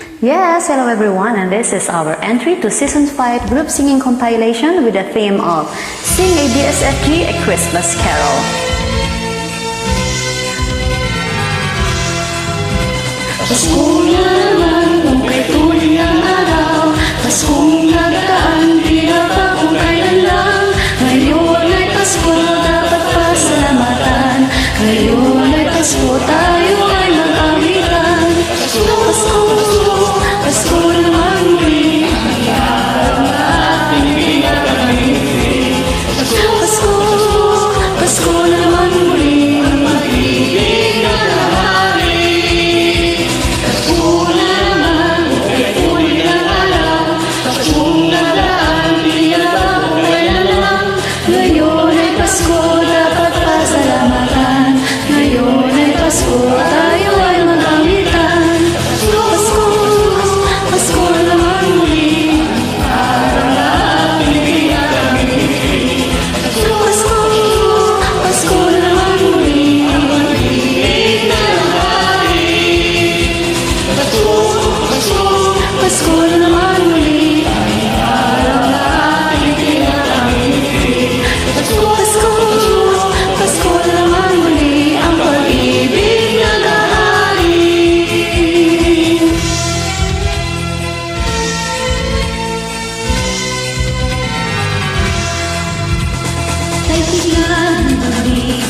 Yes, hello everyone, and this is our entry to Season 5 group singing compilation with the theme of Sing a DSFG, A Christmas Carol. Pasko na naman, kung kay tuloy ang araw. Paskong nagdaan, di pa kung kailan lang. Ngayon ay Pasko, dapat pasalamatan. Ngayon ay Pasko, tayo ay mag-awitan. Pasko, Pasko naman muli. Ang ating pinag-ibig. Pasko, Pasko naman muli. Ang pag-ibig na nahari. Pasko na naman, kay tuloy ang araw. Paskong nagdaan, di pa kung kailan lang. Ngayon ay Pasko, dapat pasalamatan. Ngayon ay Pasko, tayo ay mag-awitan. Pasko, Pasko naman muli. Ang ating pinag-ibig. Pasko, Pasko naman muli. Ang pag-ibig na nahari. Pasko, Pasko, Pasko naman muli. Ang araw na ating pinag-ibig. Pasko, Pasko, Pasko naman muli. Ang pag-ibig na nahari. Kay bigla ng pag-ibig,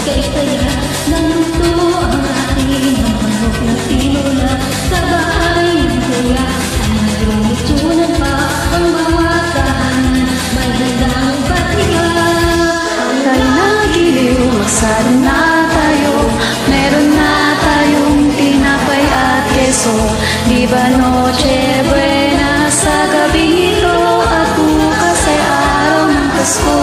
kay kaya naluto ang ating mga manok na tinula. Sa bahay ng kuya ay naglumitsunan pa ang mga tahanan. May handang patiga. Tayo na giliw, magsalo na tayo. Meron na tayong tinapay at keso. Di ba Noche Buena sa gabi ito? At bukas ay araw ng Pasko.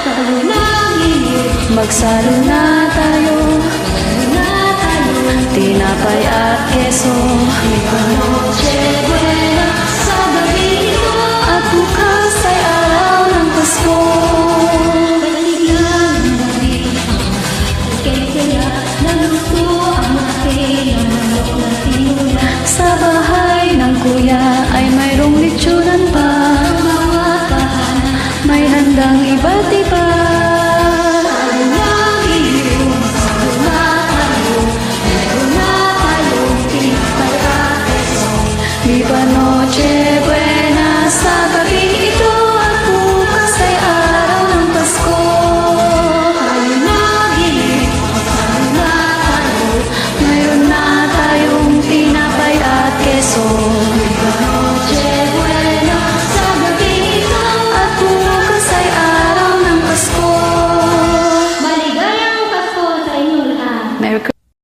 Tayo na giliw, Magsalo na tayo, na tayo. tinapay at keso. Di ba Noche